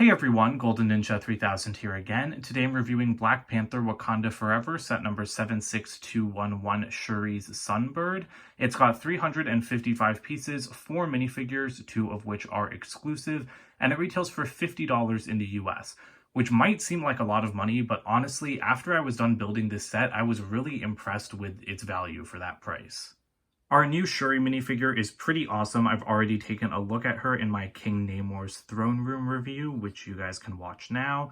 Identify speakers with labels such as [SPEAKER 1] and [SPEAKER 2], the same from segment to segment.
[SPEAKER 1] Hey everyone, Golden Ninja 3000 here again. Today I'm reviewing Black Panther Wakanda Forever, set number 76211, Shuri's Sunbird. It's got 355 pieces, 4 minifigures, 2 of which are exclusive, and it retails for $50 in the US, which might seem like a lot of money, but honestly, after I was done building this set, I was really impressed with its value for that price. Our new Shuri minifigure is pretty awesome. I've already taken a look at her in my King Namor's Throne Room review, which you guys can watch now.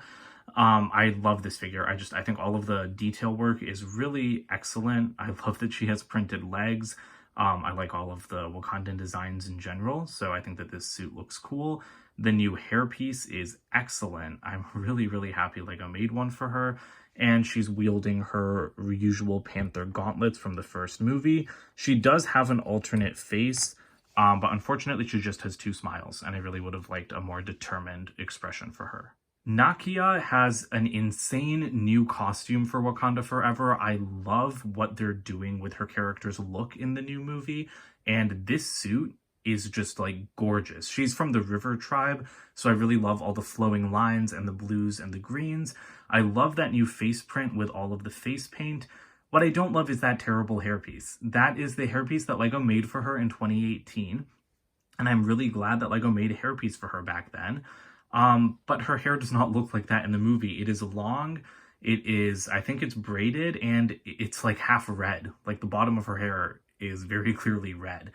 [SPEAKER 1] I love this figure. I think all of the detail work is really excellent. I love that she has printed legs. I like all of the Wakandan designs in general, so I think that this suit looks cool. The new hairpiece is excellent. I'm really happy LEGO made one for her. And she's wielding her usual Panther gauntlets from the first movie. She does have an alternate face, but unfortunately she just has 2 smiles, and I really would have liked a more determined expression for her. Nakia has an insane new costume for Wakanda Forever. I love what they're doing with her character's look in the new movie, and this suit is just like gorgeous. She's from the River tribe, so I really love all the flowing lines and the blues and the greens. I love that new face print with all of the face paint. What I don't love is that terrible hairpiece. That is the hairpiece that LEGO made for her in 2018, and I'm really glad that LEGO made a hairpiece for her back then. But her hair does not look like that in the movie. It is long, I think it's braided, and it's like half red. Like the bottom of her hair is very clearly red.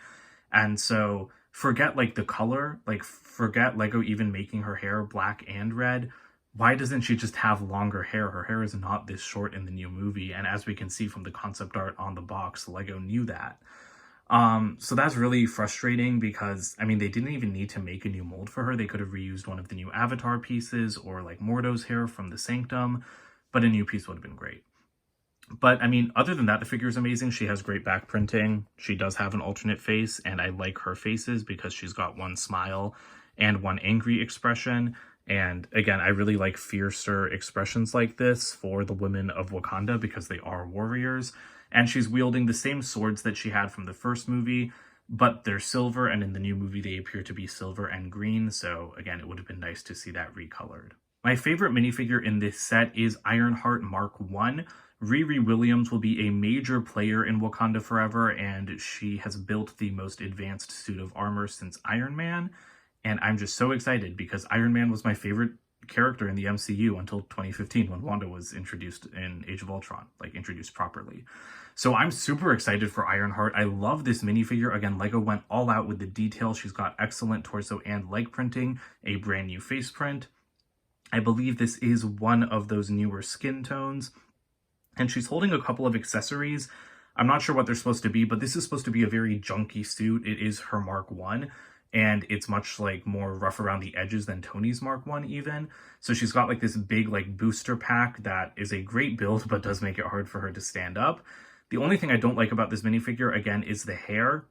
[SPEAKER 1] And so forget like the color, like forget LEGO even making her hair black and red. Why doesn't she just have longer hair? Her hair is not this short in the new movie. And as we can see from the concept art on the box, LEGO knew that. So that's really frustrating because, I mean, they didn't even need to make a new mold for her. They could have reused one of the new Avatar pieces or like Mordo's hair from the Sanctum, but a new piece would have been great. But, I mean, other than that, the figure is amazing. She has great back printing. She does have an alternate face, and I like her faces because she's got one smile and one angry expression. And, again, I really like fiercer expressions like this for the women of Wakanda because they are warriors. And she's wielding the same swords that she had from the first movie, but they're silver, and in the new movie they appear to be silver and green. So, again, it would have been nice to see that recolored. My favorite minifigure in this set is Ironheart Mark I. Riri Williams will be a major player in Wakanda Forever, and she has built the most advanced suit of armor since Iron Man. And I'm just so excited because Iron Man was my favorite character in the MCU until 2015 when Wanda was introduced in Age of Ultron, like introduced properly. So I'm super excited for Ironheart. I love this minifigure. Again, LEGO went all out with the detail. She's got excellent torso and leg printing, a brand new face print. I believe this is one of those newer skin tones. And she's holding a couple of accessories. I'm not sure what they're supposed to be, but this is supposed to be a very junky suit. It is her Mark I, and it's much like more rough around the edges than Tony's Mark I even. So she's got like this big like booster pack that is a great build, but does make it hard for her to stand up. The only thing I don't like about this minifigure, again, is the hair.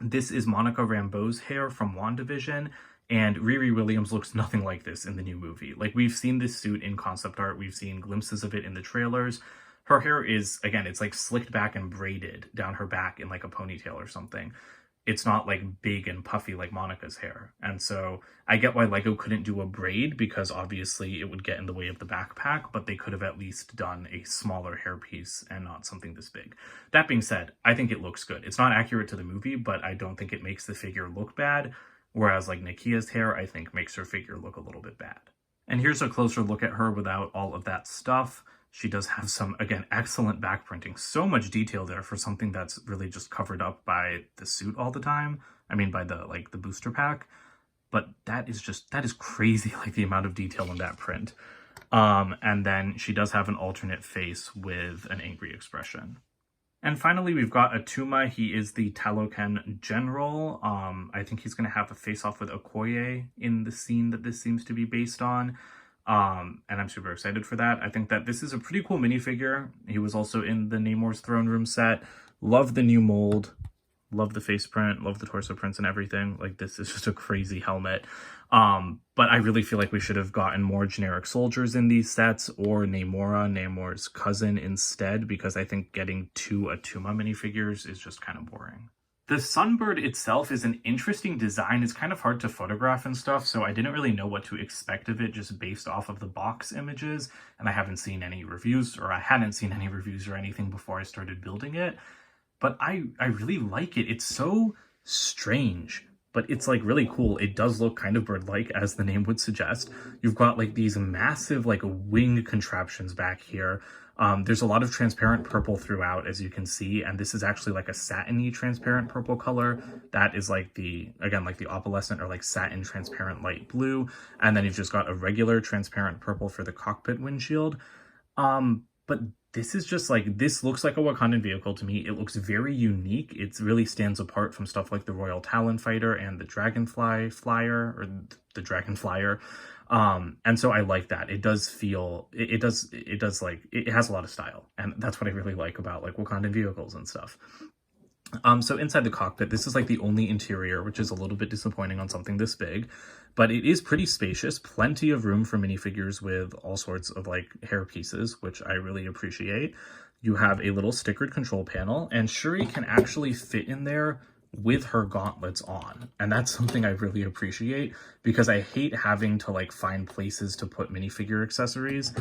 [SPEAKER 1] This is Monica Rambeau's hair from WandaVision, and Riri Williams looks nothing like this in the new movie. Like, we've seen this suit in concept art, we've seen glimpses of it in the trailers. Her hair is, again, it's like slicked back and braided down her back in like a ponytail or something. It's not like big and puffy like Monica's hair. And so I get why LEGO couldn't do a braid because obviously it would get in the way of the backpack, but they could have at least done a smaller hairpiece and not something this big. That being said, I think it looks good. It's not accurate to the movie, but I don't think it makes the figure look bad. Whereas like Nakia's hair, I think makes her figure look a little bit bad. And here's a closer look at her without all of that stuff. She does have some, again, excellent back printing. So much detail there for something that's really just covered up by the suit all the time. I mean, by the booster pack. But that is crazy, like the amount of detail in that print. And then she does have an alternate face with an angry expression. And finally, we've got Atuma. He is the Talokan general. I think he's going to have a face-off with Okoye in the scene that this seems to be based on. And I'm super excited for that. I think that this is a pretty cool minifigure. He was also in the Namor's Throne Room set. Love the new mold. Love the face print. Love the torso prints and everything. Like, this is just a crazy helmet. But I really feel like we should have gotten more generic soldiers in these sets, or Namora, Namor's cousin, instead, because I think getting 2 Atuma minifigures is just kind of boring. The Sunbird itself is an interesting design. It's kind of hard to photograph and stuff, so I didn't really know what to expect of it just based off of the box images, and I haven't seen any reviews, or I hadn't seen any reviews or anything before I started building it. But I really like it. It's so strange, but it's like really cool. It does look kind of bird-like, as the name would suggest. You've got like these massive like wing contraptions back here. There's a lot of transparent purple throughout, as you can see, and this is actually like a satiny transparent purple color. That is like the, again, like the opalescent or like satin transparent light blue. And then you've just got a regular transparent purple for the cockpit windshield. But this is just like, this looks like a Wakandan vehicle to me. It looks very unique. It really stands apart from stuff like the Royal Talon Fighter and the Dragonfly Flyer, or the Dragon Flyer. And so I like that. It does feel, it does like, it has a lot of style. And that's what I really like about like Wakandan vehicles and stuff. So inside the cockpit, this is like the only interior, which is a little bit disappointing on something this big, but it is pretty spacious, plenty of room for minifigures with all sorts of like hair pieces, which I really appreciate. You have a little stickered control panel, and Shuri can actually fit in there with her gauntlets on, and that's something I really appreciate, because I hate having to like find places to put minifigure accessories.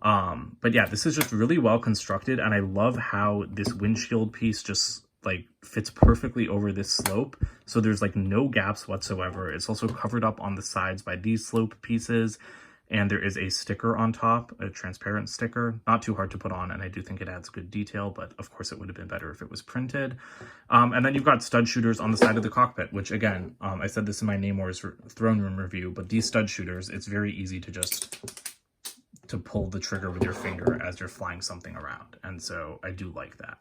[SPEAKER 1] But yeah, this is just really well constructed, and I love how this windshield piece just like fits perfectly over this slope, so there's like no gaps whatsoever. It's also covered up on the sides by these slope pieces, and there is a sticker on top, a transparent sticker, not too hard to put on, and I do think it adds good detail, but of course it would have been better if it was printed. And then you've got stud shooters on the side of the cockpit, which again, I said this in my Namor's throne room review, but these stud shooters, it's very easy to just pull the trigger with your finger as you're flying something around, and so I do like that.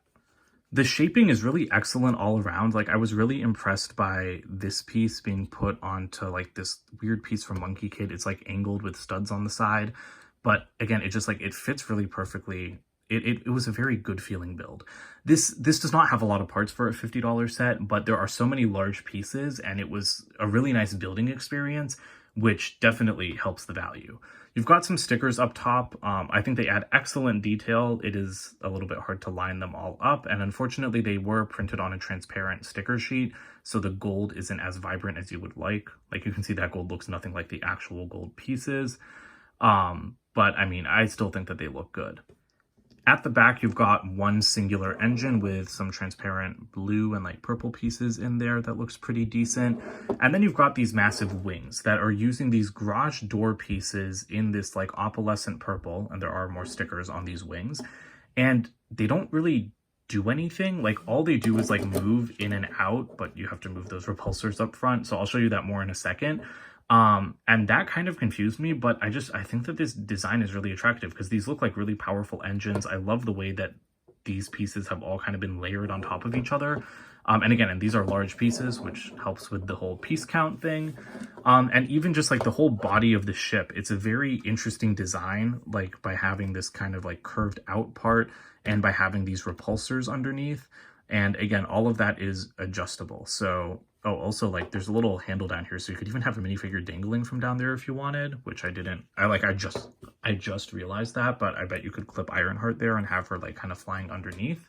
[SPEAKER 1] The shaping is really excellent all around. Like, I was really impressed by this piece being put onto like this weird piece from Monkey Kid. It's like angled with studs on the side, but again, it just like, it fits really perfectly. It was a very good feeling build. This does not have a lot of parts for a $50 set, but there are so many large pieces, and it was a really nice building experience, which definitely helps the value. You've got some stickers up top. I think they add excellent detail. It is a little bit hard to line them all up, and unfortunately they were printed on a transparent sticker sheet, so the gold isn't as vibrant as you would like. Like, you can see that gold looks nothing like the actual gold pieces. But I mean, I still think that they look good. At the back, you've got one singular engine with some transparent blue and like purple pieces in there that looks pretty decent. And then you've got these massive wings that are using these garage door pieces in this like opalescent purple, and there are more stickers on these wings. And they don't really do anything. Like, all they do is like move in and out, but you have to move those repulsors up front. So I'll show you that more in a second. And that kind of confused me, but I think that this design is really attractive because these look like really powerful engines. I love the way that these pieces have all kind of been layered on top of each other. And again, and these are large pieces, which helps with the whole piece count thing. And even just like the whole body of the ship, it's a very interesting design, like by having this kind of like curved out part and by having these repulsors underneath. And again, all of that is adjustable. So, oh, also like there's a little handle down here, so you could even have a minifigure dangling from down there if you wanted, which I didn't. I just realized that, but I bet you could clip Ironheart there and have her like kind of flying underneath.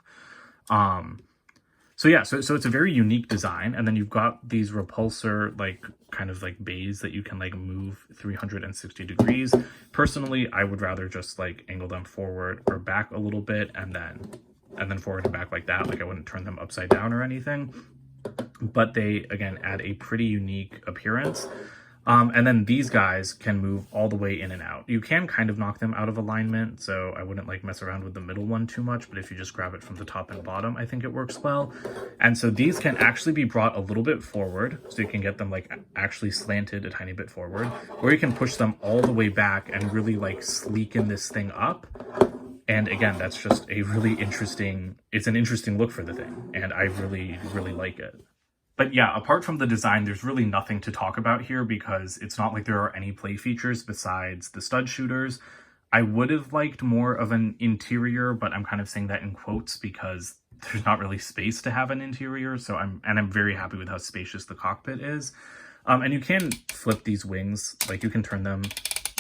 [SPEAKER 1] So yeah, so it's a very unique design. And then you've got these repulsor like kind of like bays that you can like move 360 degrees. Personally, I would rather just like angle them forward or back a little bit and then forward and back like that. Like, I wouldn't turn them upside down or anything, but they again add a pretty unique appearance. And then these guys can move all the way in and out. You can kind of knock them out of alignment, so I wouldn't like mess around with the middle one too much, but if you just grab it from the top and bottom, I think it works well. And so these can actually be brought a little bit forward, so you can get them like actually slanted a tiny bit forward, or you can push them all the way back and really like sleeken this thing up. And again, that's just a really interesting, it's an interesting look for the thing, and I really, really like it. But yeah, apart from the design, there's really nothing to talk about here because it's not like there are any play features besides the stud shooters. I would have liked more of an interior, but I'm kind of saying that in quotes because there's not really space to have an interior. So I'm very happy with how spacious the cockpit is. And you can flip these wings, like you can turn them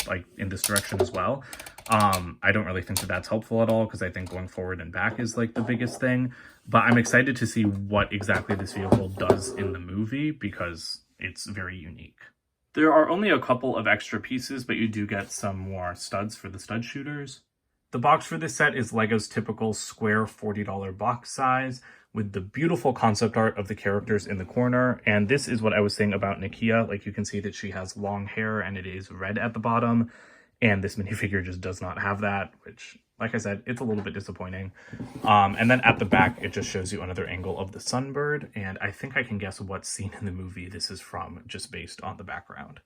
[SPEAKER 1] like in this direction as well. I don't really think that that's helpful at all because I think going forward and back is like the biggest thing. But I'm excited to see what exactly this vehicle does in the movie because it's very unique. There are only a couple of extra pieces, but you do get some more studs for the stud shooters. The box for this set is LEGO's typical square $40 box size with the beautiful concept art of the characters in the corner. And this is what I was saying about Nakia. Like you can see that she has long hair and it is red at the bottom. And this minifigure just does not have that, which, like I said, it's a little bit disappointing. And then at the back, it just shows you another angle of the Sunbird. And I think I can guess what scene in the movie this is from, just based on the background.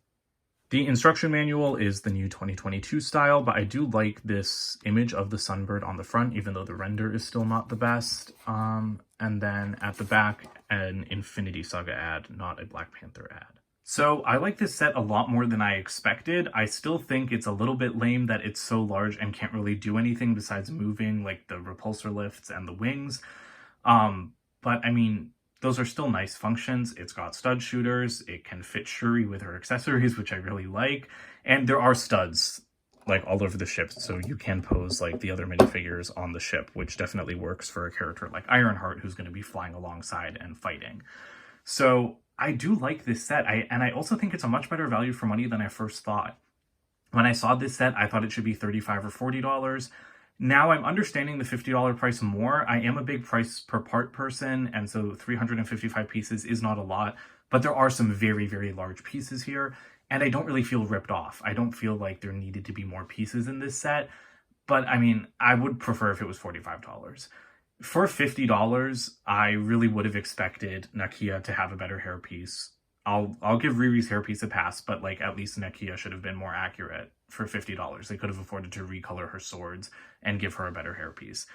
[SPEAKER 1] The instruction manual is the new 2022 style, but I do like this image of the Sunbird on the front, even though the render is still not the best. And then at the back, an Infinity Saga ad, not a Black Panther ad. So I like this set a lot more than I expected. I still think it's a little bit lame that it's so large and can't really do anything besides moving, like the repulsor lifts and the wings. But I mean, those are still nice functions. It's got stud shooters. It can fit Shuri with her accessories, which I really like. And there are studs like all over the ship, so you can pose like the other minifigures on the ship, which definitely works for a character like Ironheart, who's going to be flying alongside and fighting. So I do like this set, and I also think it's a much better value for money than I first thought. When I saw this set, I thought it should be $35 or $40. Now I'm understanding the $50 price more. I am a big price per part person, and so 355 pieces is not a lot, but there are some very, very large pieces here, and I don't really feel ripped off. I don't feel like there needed to be more pieces in this set, but I mean, I would prefer if it was $45. For $50, I really would have expected Nakia to have a better hairpiece. I'll give Riri's hairpiece a pass, but like at least Nakia should have been more accurate for $50. They could have afforded to recolor her swords and give her a better hairpiece.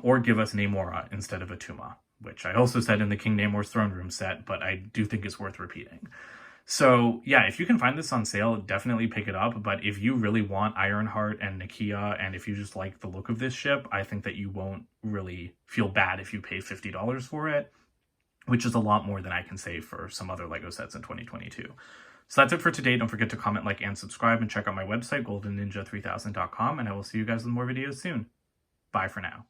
[SPEAKER 1] Or give us Namora instead of Atuma, which I also said in the King Namor's Throne Room set, but I do think it's worth repeating. So yeah, if you can find this on sale, definitely pick it up. But if you really want Ironheart and Nakia, and if you just like the look of this ship, I think that you won't really feel bad if you pay $50 for it, which is a lot more than I can say for some other LEGO sets in 2022. So that's it for today. Don't forget to comment, like, and subscribe, and check out my website, goldenninja3000.com, and I will see you guys with more videos soon. Bye for now.